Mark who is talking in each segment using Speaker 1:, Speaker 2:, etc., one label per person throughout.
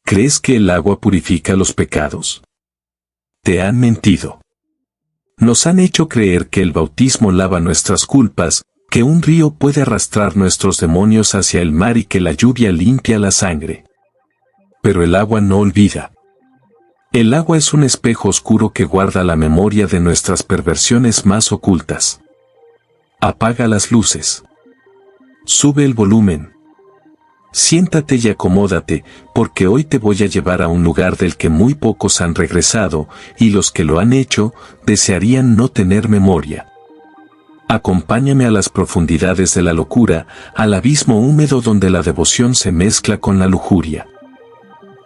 Speaker 1: ¿Crees que el agua purifica los pecados? Te han mentido. Nos han hecho creer que el bautismo lava nuestras culpas, que un río puede arrastrar nuestros demonios hacia el mar y que la lluvia limpia la sangre. Pero el agua no olvida. El agua es un espejo oscuro que guarda la memoria de nuestras perversiones más ocultas. Apaga las luces. Sube el volumen. Siéntate y acomódate, porque hoy te voy a llevar a un lugar del que muy pocos han regresado, y los que lo han hecho, desearían no tener memoria. Acompáñame a las profundidades de la locura, al abismo húmedo donde la devoción se mezcla con la lujuria.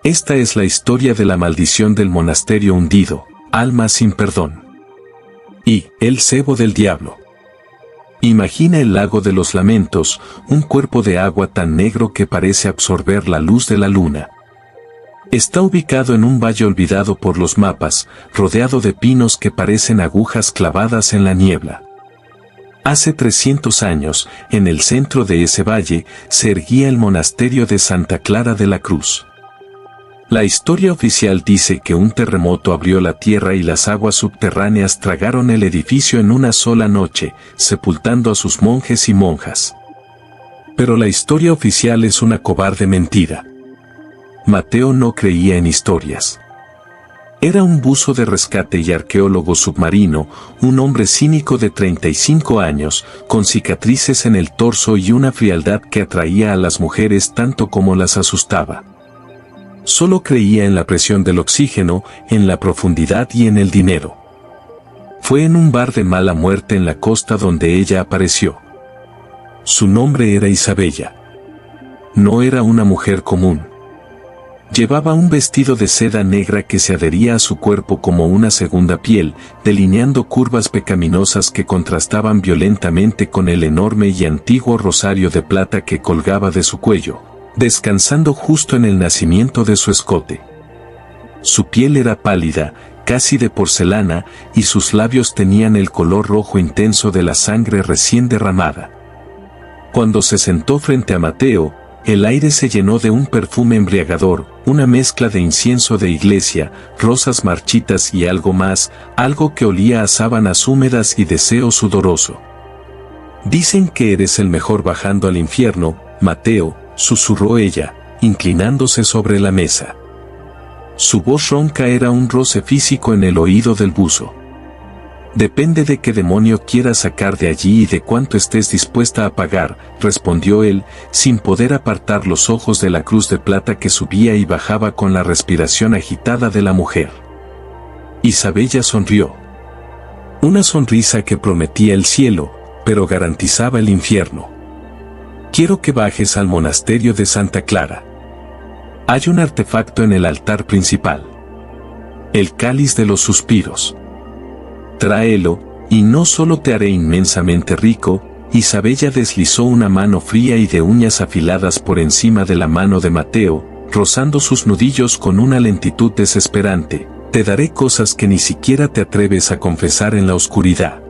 Speaker 1: Esta es la historia de la maldición del monasterio hundido, alma sin perdón. Y el cebo del diablo. Imagina el lago de los lamentos, un cuerpo de agua tan negro que parece absorber la luz de la luna. Está ubicado en un valle olvidado por los mapas, rodeado de pinos que parecen agujas clavadas en la niebla. Hace 300 años, en el centro de ese valle, se erguía el monasterio de Santa Clara de la Cruz. La historia oficial dice que un terremoto abrió la tierra y las aguas subterráneas tragaron el edificio en una sola noche, sepultando a sus monjes y monjas. Pero la historia oficial es una cobarde mentira. Mateo no creía en historias. Era un buzo de rescate y arqueólogo submarino, un hombre cínico de 35 años, con cicatrices en el torso y una frialdad que atraía a las mujeres tanto como las asustaba. Solo creía en la presión del oxígeno, en la profundidad y en el dinero. Fue en un bar de mala muerte en la costa donde ella apareció. Su nombre era Isabella. No era una mujer común. Llevaba un vestido de seda negra que se adhería a su cuerpo como una segunda piel, delineando curvas pecaminosas que contrastaban violentamente con el enorme y antiguo rosario de plata que colgaba de su cuello, descansando justo en el nacimiento de su escote. Su piel era pálida, casi de porcelana, y sus labios tenían el color rojo intenso de la sangre recién derramada. Cuando se sentó frente a Mateo, el aire se llenó de un perfume embriagador, una mezcla de incienso de iglesia, rosas marchitas y algo más, algo que olía a sábanas húmedas y deseo sudoroso. «Dicen que eres el mejor bajando al infierno, Mateo», susurró ella, inclinándose sobre la mesa. Su voz ronca era un roce físico en el oído del buzo. «Depende de qué demonio quieras sacar de allí y de cuánto estés dispuesta a pagar», respondió él, sin poder apartar los ojos de la cruz de plata que subía y bajaba con la respiración agitada de la mujer. Isabella sonrió. Una sonrisa que prometía el cielo, pero garantizaba el infierno. «Quiero que bajes al monasterio de Santa Clara. Hay un artefacto en el altar principal. El cáliz de los suspiros. Tráelo, y no solo te haré inmensamente rico». Isabella deslizó una mano fría y de uñas afiladas por encima de la mano de Mateo, rozando sus nudillos con una lentitud desesperante. «Te daré cosas que ni siquiera te atreves a confesar en la oscuridad».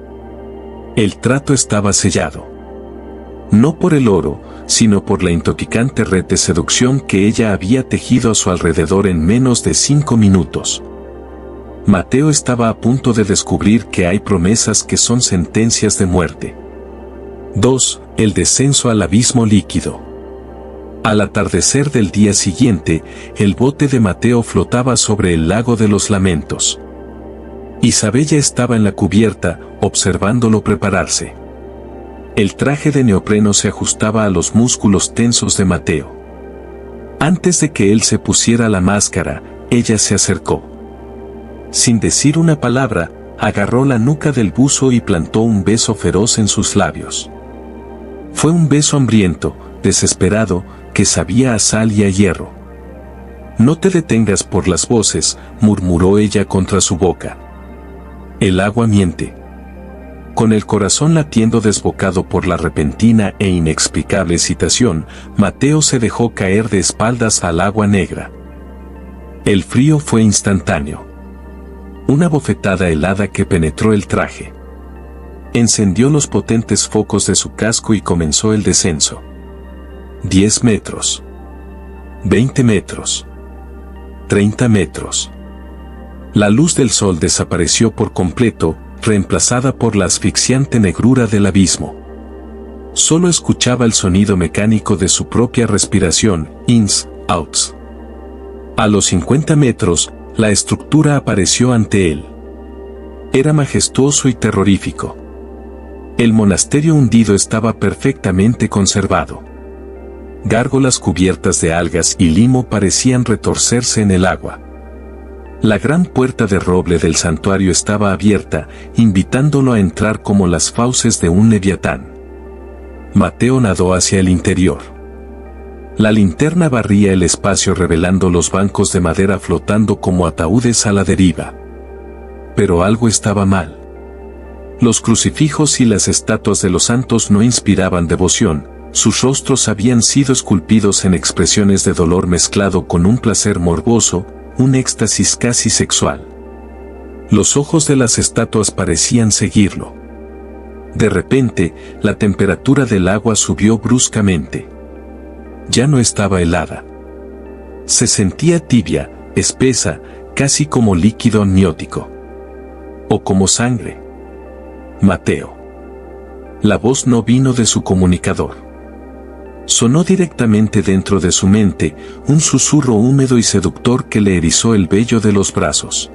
Speaker 1: El trato estaba sellado. No por el oro, sino por la intoxicante red de seducción que ella había tejido a su alrededor en menos de 5 minutos. Mateo estaba a punto de descubrir que hay promesas que son sentencias de muerte. 2. El descenso al abismo líquido. Al atardecer del día siguiente, el bote de Mateo flotaba sobre el lago de los lamentos. Isabella estaba en la cubierta, observándolo prepararse. El traje de neopreno se ajustaba a los músculos tensos de Mateo. Antes de que él se pusiera la máscara, ella se acercó. Sin decir una palabra, agarró la nuca del buzo y plantó un beso feroz en sus labios. Fue un beso hambriento, desesperado, que sabía a sal y a hierro. «No te detengas por las voces», murmuró ella contra su boca. «El agua miente». Con el corazón latiendo desbocado por la repentina e inexplicable excitación, Mateo se dejó caer de espaldas al agua negra. El frío fue instantáneo. Una bofetada helada que penetró el traje. Encendió los potentes focos de su casco y comenzó el descenso. 10 metros. 20 metros. 30 metros. La luz del sol desapareció por completo, reemplazada por la asfixiante negrura del abismo. Solo escuchaba el sonido mecánico de su propia respiración, ins, outs. A los 50 metros, la estructura apareció ante él. Era majestuoso y terrorífico. El monasterio hundido estaba perfectamente conservado. Gárgolas cubiertas de algas y limo parecían retorcerse en el agua. La gran puerta de roble del santuario estaba abierta, invitándolo a entrar como las fauces de un leviatán. Mateo nadó hacia el interior. La linterna barría el espacio revelando los bancos de madera flotando como ataúdes a la deriva. Pero algo estaba mal. Los crucifijos y las estatuas de los santos no inspiraban devoción, sus rostros habían sido esculpidos en expresiones de dolor mezclado con un placer morboso, un éxtasis casi sexual. Los ojos de las estatuas parecían seguirlo. De repente, la temperatura del agua subió bruscamente. Ya no estaba helada. Se sentía tibia, espesa, casi como líquido amniótico. O como sangre. Mateo. La voz no vino de su comunicador. Sonó directamente dentro de su mente, un susurro húmedo y seductor que le erizó el vello de los brazos.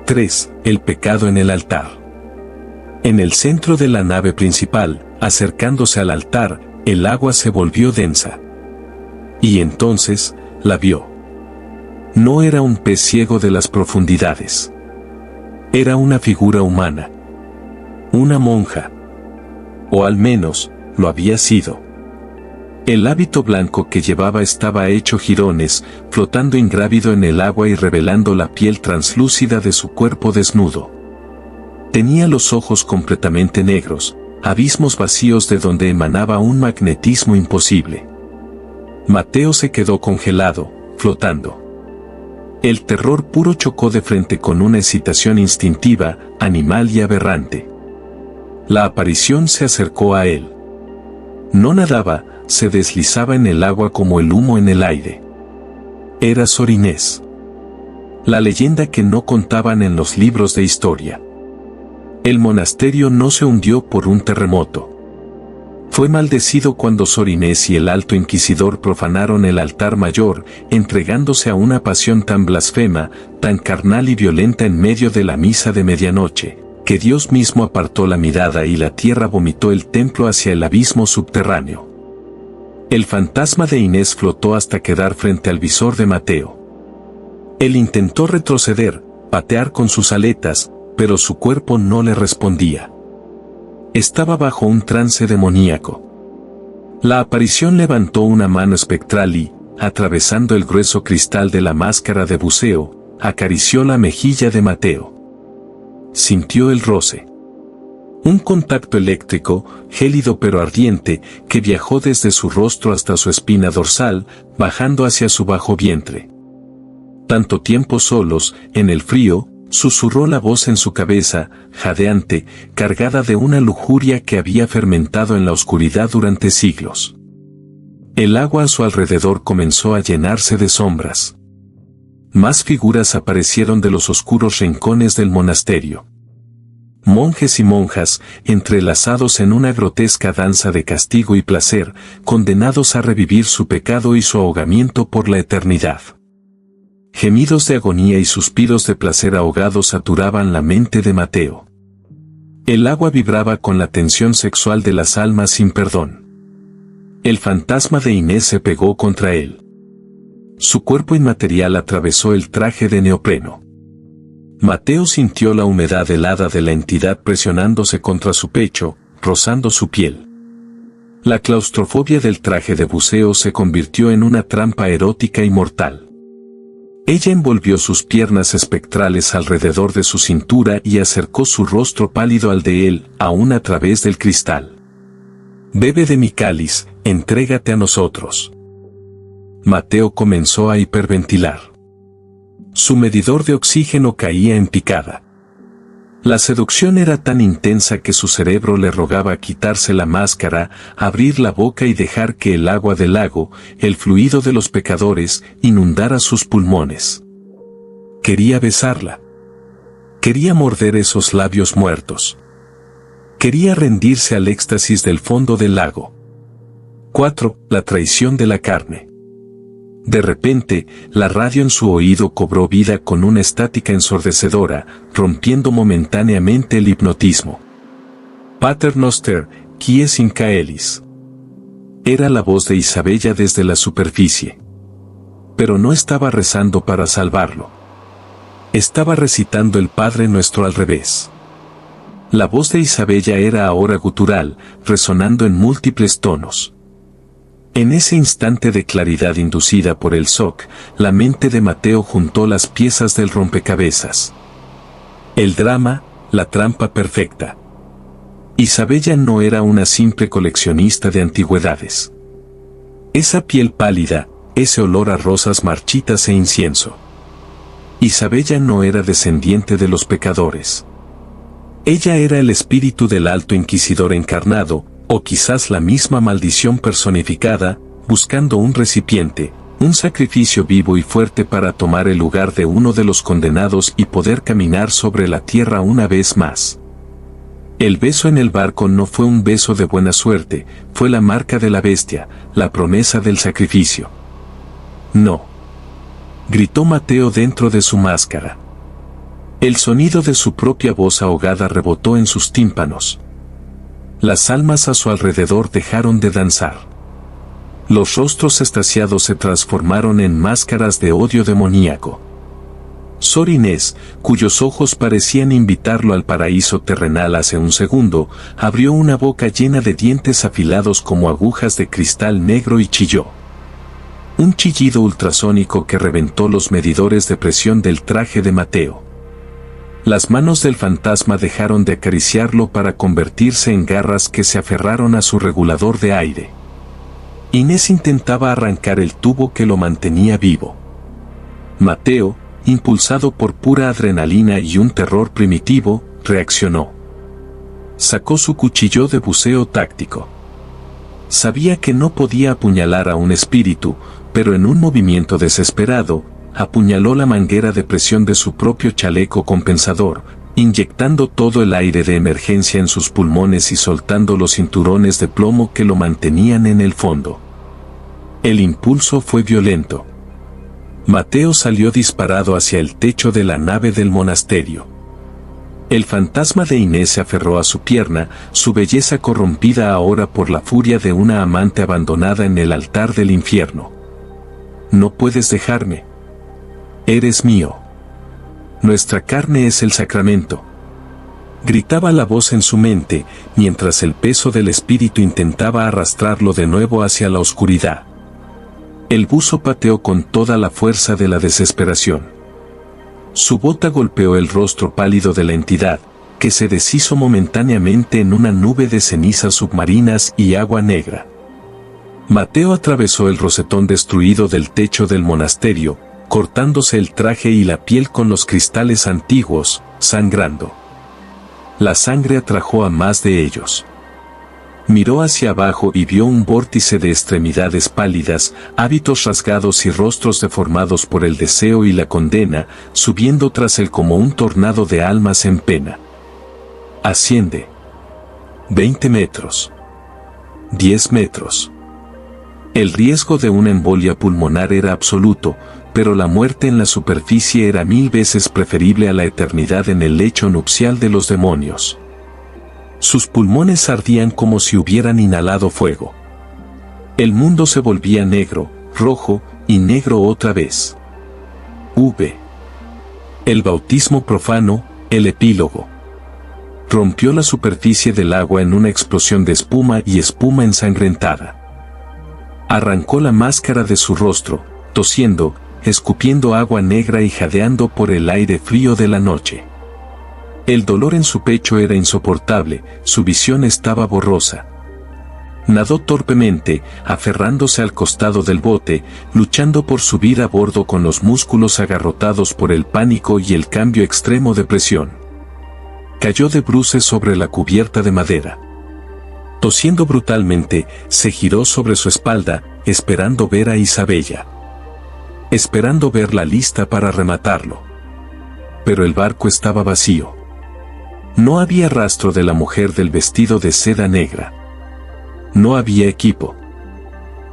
Speaker 1: 3. El pecado en el altar. En el centro de la nave principal, acercándose al altar, el agua se volvió densa. Y entonces, la vio. No era un pez ciego de las profundidades. Era una figura humana. Una monja. O al menos, lo había sido. El hábito blanco que llevaba estaba hecho jirones, flotando ingrávido en el agua y revelando la piel translúcida de su cuerpo desnudo. Tenía los ojos completamente negros, abismos vacíos de donde emanaba un magnetismo imposible. Mateo se quedó congelado, flotando. El terror puro chocó de frente con una excitación instintiva, animal y aberrante. La aparición se acercó a él. No nadaba, se deslizaba en el agua como el humo en el aire. Era Sor Inés. La leyenda que no contaban en los libros de historia. El monasterio no se hundió por un terremoto. Fue maldecido cuando Sor Inés y el alto inquisidor profanaron el altar mayor, entregándose a una pasión tan blasfema, tan carnal y violenta en medio de la misa de medianoche, que Dios mismo apartó la mirada y la tierra vomitó el templo hacia el abismo subterráneo. El fantasma de Inés flotó hasta quedar frente al visor de Mateo. Él intentó retroceder, patear con sus aletas, pero su cuerpo no le respondía. Estaba bajo un trance demoníaco. La aparición levantó una mano espectral y, atravesando el grueso cristal de la máscara de buceo, acarició la mejilla de Mateo. Sintió el roce. Un contacto eléctrico, gélido pero ardiente, que viajó desde su rostro hasta su espina dorsal, bajando hacia su bajo vientre. Tanto tiempo solos, en el frío, susurró la voz en su cabeza, jadeante, cargada de una lujuria que había fermentado en la oscuridad durante siglos. El agua a su alrededor comenzó a llenarse de sombras. Más figuras aparecieron de los oscuros rincones del monasterio. Monjes y monjas, entrelazados en una grotesca danza de castigo y placer, condenados a revivir su pecado y su ahogamiento por la eternidad. Gemidos de agonía y suspiros de placer ahogados saturaban la mente de Mateo. El agua vibraba con la tensión sexual de las almas sin perdón. El fantasma de Inés se pegó contra él. Su cuerpo inmaterial atravesó el traje de neopreno. Mateo sintió la humedad helada de la entidad presionándose contra su pecho, rozando su piel. La claustrofobia del traje de buceo se convirtió en una trampa erótica y mortal. Ella envolvió sus piernas espectrales alrededor de su cintura y acercó su rostro pálido al de él, aún a través del cristal. «Bebe de mi cáliz, entrégate a nosotros». Mateo comenzó a hiperventilar. Su medidor de oxígeno caía en picada. La seducción era tan intensa que su cerebro le rogaba quitarse la máscara, abrir la boca y dejar que el agua del lago, el fluido de los pecadores, inundara sus pulmones. Quería besarla. Quería morder esos labios muertos. Quería rendirse al éxtasis del fondo del lago. 4. La traición de la carne. De repente, la radio en su oído cobró vida con una estática ensordecedora, rompiendo momentáneamente el hipnotismo. Pater noster, quies in caelis. Era la voz de Isabella desde la superficie. Pero no estaba rezando para salvarlo. Estaba recitando el Padre Nuestro al revés. La voz de Isabella era ahora gutural, resonando en múltiples tonos. En ese instante de claridad inducida por el shock, la mente de Mateo juntó las piezas del rompecabezas. El drama, la trampa perfecta. Isabella no era una simple coleccionista de antigüedades. Esa piel pálida, ese olor a rosas marchitas e incienso. Isabella no era descendiente de los pecadores. Ella era el espíritu del Alto Inquisidor encarnado, o quizás la misma maldición personificada, buscando un recipiente, un sacrificio vivo y fuerte para tomar el lugar de uno de los condenados y poder caminar sobre la tierra una vez más. El beso en el barco no fue un beso de buena suerte, fue la marca de la bestia, la promesa del sacrificio. No. Gritó Mateo dentro de su máscara. El sonido de su propia voz ahogada rebotó en sus tímpanos. Las almas a su alrededor dejaron de danzar. Los rostros extasiados se transformaron en máscaras de odio demoníaco. Sor Inés, cuyos ojos parecían invitarlo al paraíso terrenal hace un segundo, abrió una boca llena de dientes afilados como agujas de cristal negro y chilló. Un chillido ultrasónico que reventó los medidores de presión del traje de Mateo. Las manos del fantasma dejaron de acariciarlo para convertirse en garras que se aferraron a su regulador de aire. Inés intentaba arrancar el tubo que lo mantenía vivo. Mateo, impulsado por pura adrenalina y un terror primitivo, reaccionó. Sacó su cuchillo de buceo táctico. Sabía que no podía apuñalar a un espíritu, pero en un movimiento desesperado, apuñaló la manguera de presión de su propio chaleco compensador, inyectando todo el aire de emergencia en sus pulmones y soltando los cinturones de plomo que lo mantenían en el fondo. El impulso fue violento. Mateo salió disparado hacia el techo de la nave del monasterio. El fantasma de Inés se aferró a su pierna, su belleza corrompida ahora por la furia de una amante abandonada en el altar del infierno. No puedes dejarme. Eres mío. Nuestra carne es el sacramento. Gritaba la voz en su mente, mientras el peso del espíritu intentaba arrastrarlo de nuevo hacia la oscuridad. El buzo pateó con toda la fuerza de la desesperación. Su bota golpeó el rostro pálido de la entidad, que se deshizo momentáneamente en una nube de cenizas submarinas y agua negra. Mateo atravesó el rosetón destruido del techo del monasterio, cortándose el traje y la piel con los cristales antiguos, sangrando. La sangre atrajo a más de ellos. Miró hacia abajo y vio un vórtice de extremidades pálidas, hábitos rasgados y rostros deformados por el deseo y la condena, subiendo tras él como un tornado de almas en pena. Asciende. 20 metros. 10 metros. El riesgo de una embolia pulmonar era absoluto, pero la muerte en la superficie era 1000 veces preferible a la eternidad en el lecho nupcial de los demonios. Sus pulmones ardían como si hubieran inhalado fuego. El mundo se volvía negro, rojo y negro otra vez. El bautismo profano, el epílogo. Rompió la superficie del agua en una explosión de espuma y espuma ensangrentada. Arrancó la máscara de su rostro, tosiendo, escupiendo agua negra y jadeando por el aire frío de la noche. El dolor en su pecho era insoportable, su visión estaba borrosa. Nadó torpemente, aferrándose al costado del bote, luchando por subir a bordo con los músculos agarrotados por el pánico y el cambio extremo de presión. cayó de bruces sobre la cubierta de madera. Tosiendo brutalmente, se giró sobre su espalda, esperando ver a Isabella. Esperando verla lista para rematarlo. Pero el barco estaba vacío. No había rastro de la mujer del vestido de seda negra. No había equipo.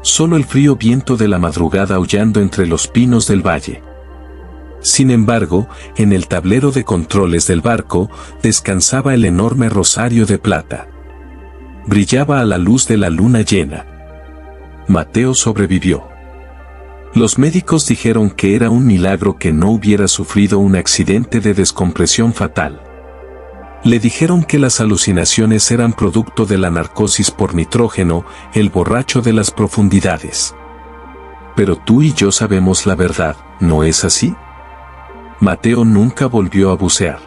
Speaker 1: Solo el frío viento de la madrugada aullando entre los pinos del valle. Sin embargo, en el tablero de controles del barco, descansaba el enorme rosario de plata. Brillaba a la luz de la luna llena. Mateo sobrevivió. Los médicos dijeron que era un milagro que no hubiera sufrido un accidente de descompresión fatal. Le dijeron que las alucinaciones eran producto de la narcosis por nitrógeno, el borracho de las profundidades. Pero tú y yo sabemos la verdad, ¿no es así? Mateo nunca volvió a bucear.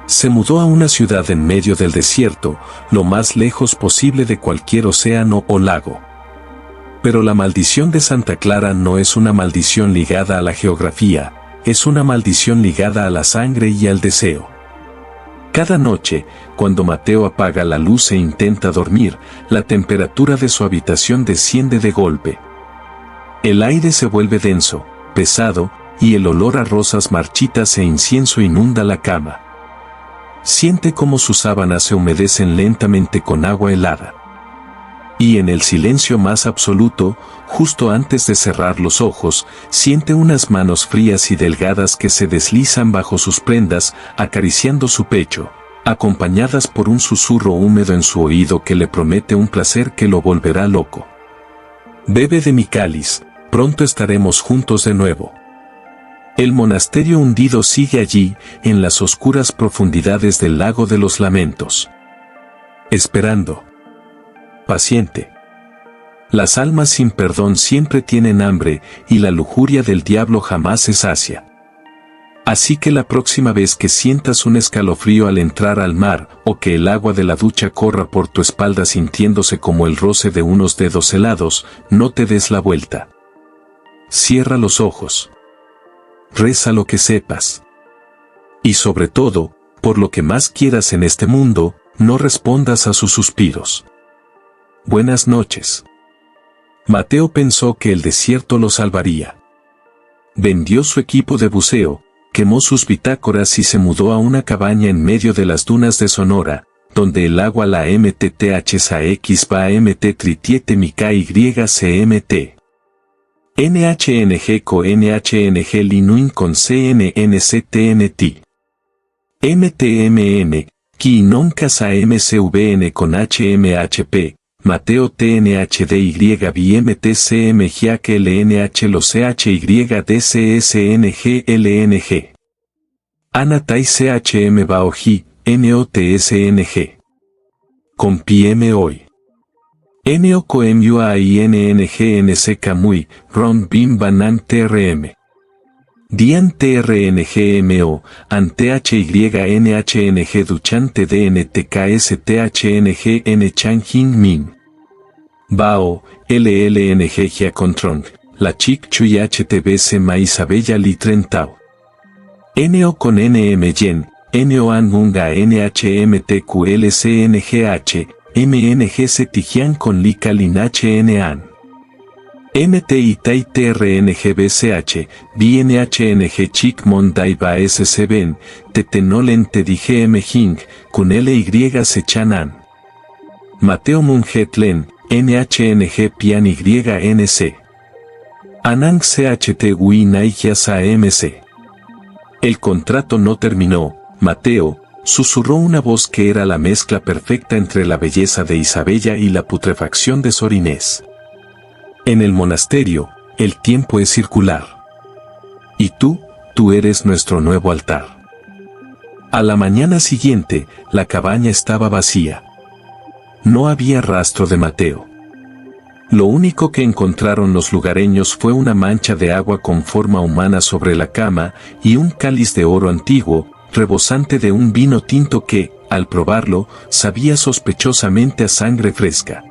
Speaker 1: Se mudó a una ciudad en medio del desierto, lo más lejos posible de cualquier océano o lago. Pero la maldición de Santa Clara no es una maldición ligada a la geografía, es una maldición ligada a la sangre y al deseo. Cada noche, cuando Mateo apaga la luz e intenta dormir, la temperatura de su habitación desciende de golpe. El aire se vuelve denso, pesado, y el olor a rosas marchitas e incienso inunda la cama. Siente cómo sus sábanas se humedecen lentamente con agua helada. Y en el silencio más absoluto, justo antes de cerrar los ojos, siente unas manos frías y delgadas que se deslizan bajo sus prendas, acariciando su pecho, acompañadas por un susurro húmedo en su oído que le promete un placer que lo volverá loco. Bebe de mi cáliz, pronto estaremos juntos de nuevo. El monasterio hundido sigue allí, en las oscuras profundidades del lago de los lamentos. Esperando. Paciente. Las almas sin perdón siempre tienen hambre, y la lujuria del diablo jamás se sacia. Así que la próxima vez que sientas un escalofrío al entrar al mar, o que el agua de la ducha corra por tu espalda sintiéndose como el roce de unos dedos helados, no te des la vuelta. Cierra los ojos. Reza lo que sepas. Y sobre todo, por lo que más quieras en este mundo, no respondas a sus suspiros. Buenas noches. Mateo pensó que el desierto lo salvaría. Vendió su equipo de buceo, quemó sus bitácoras y se mudó a una cabaña en medio de las dunas de Sonora, donde el agua la MTTHSAX va MT MTYCMT. NHNG co NHNG Linuin con CNNCTNT. MTMN, Ki non casa MCVN con HMHP, Mateo TNHDY BMTCM Giac LNH los CHY DCSNG. Anatai CHM Baoji, NOTSNG. Con PM hoy. NO COEMUAINNG Kamui, Ron Bim Banan TRM. Dian TRNGMO, ANTHYNHNG Duchante DNTKSTHNG N Chan Hin Min. Bao, LLNG Giacontrong, La Chic Chui HTBC Ma Isabella Litrentao. NO con NM Yen, NO Angunga NHMTQLCNGH, MNG Setijian con Lika Linache NAN. MTI Tai TRNG BCH, BNHNG Chik Mondai Ba SCBen, Tetenolen TDGM Hing, con LY Sechanan. Mateo Mungetlen, NHNG Pian YNC. Anang CHT Wi Naigias AMC. El contrato no terminó, Mateo, susurró una voz que era la mezcla perfecta entre la belleza de Isabella y la putrefacción de Sor Inés. En el monasterio, el tiempo es circular. Y tú eres nuestro nuevo altar. A la mañana siguiente, la cabaña estaba vacía. No había rastro de Mateo. Lo único que encontraron los lugareños fue una mancha de agua con forma humana sobre la cama y un cáliz de oro antiguo, rebosante de un vino tinto que, al probarlo, sabía sospechosamente a sangre fresca.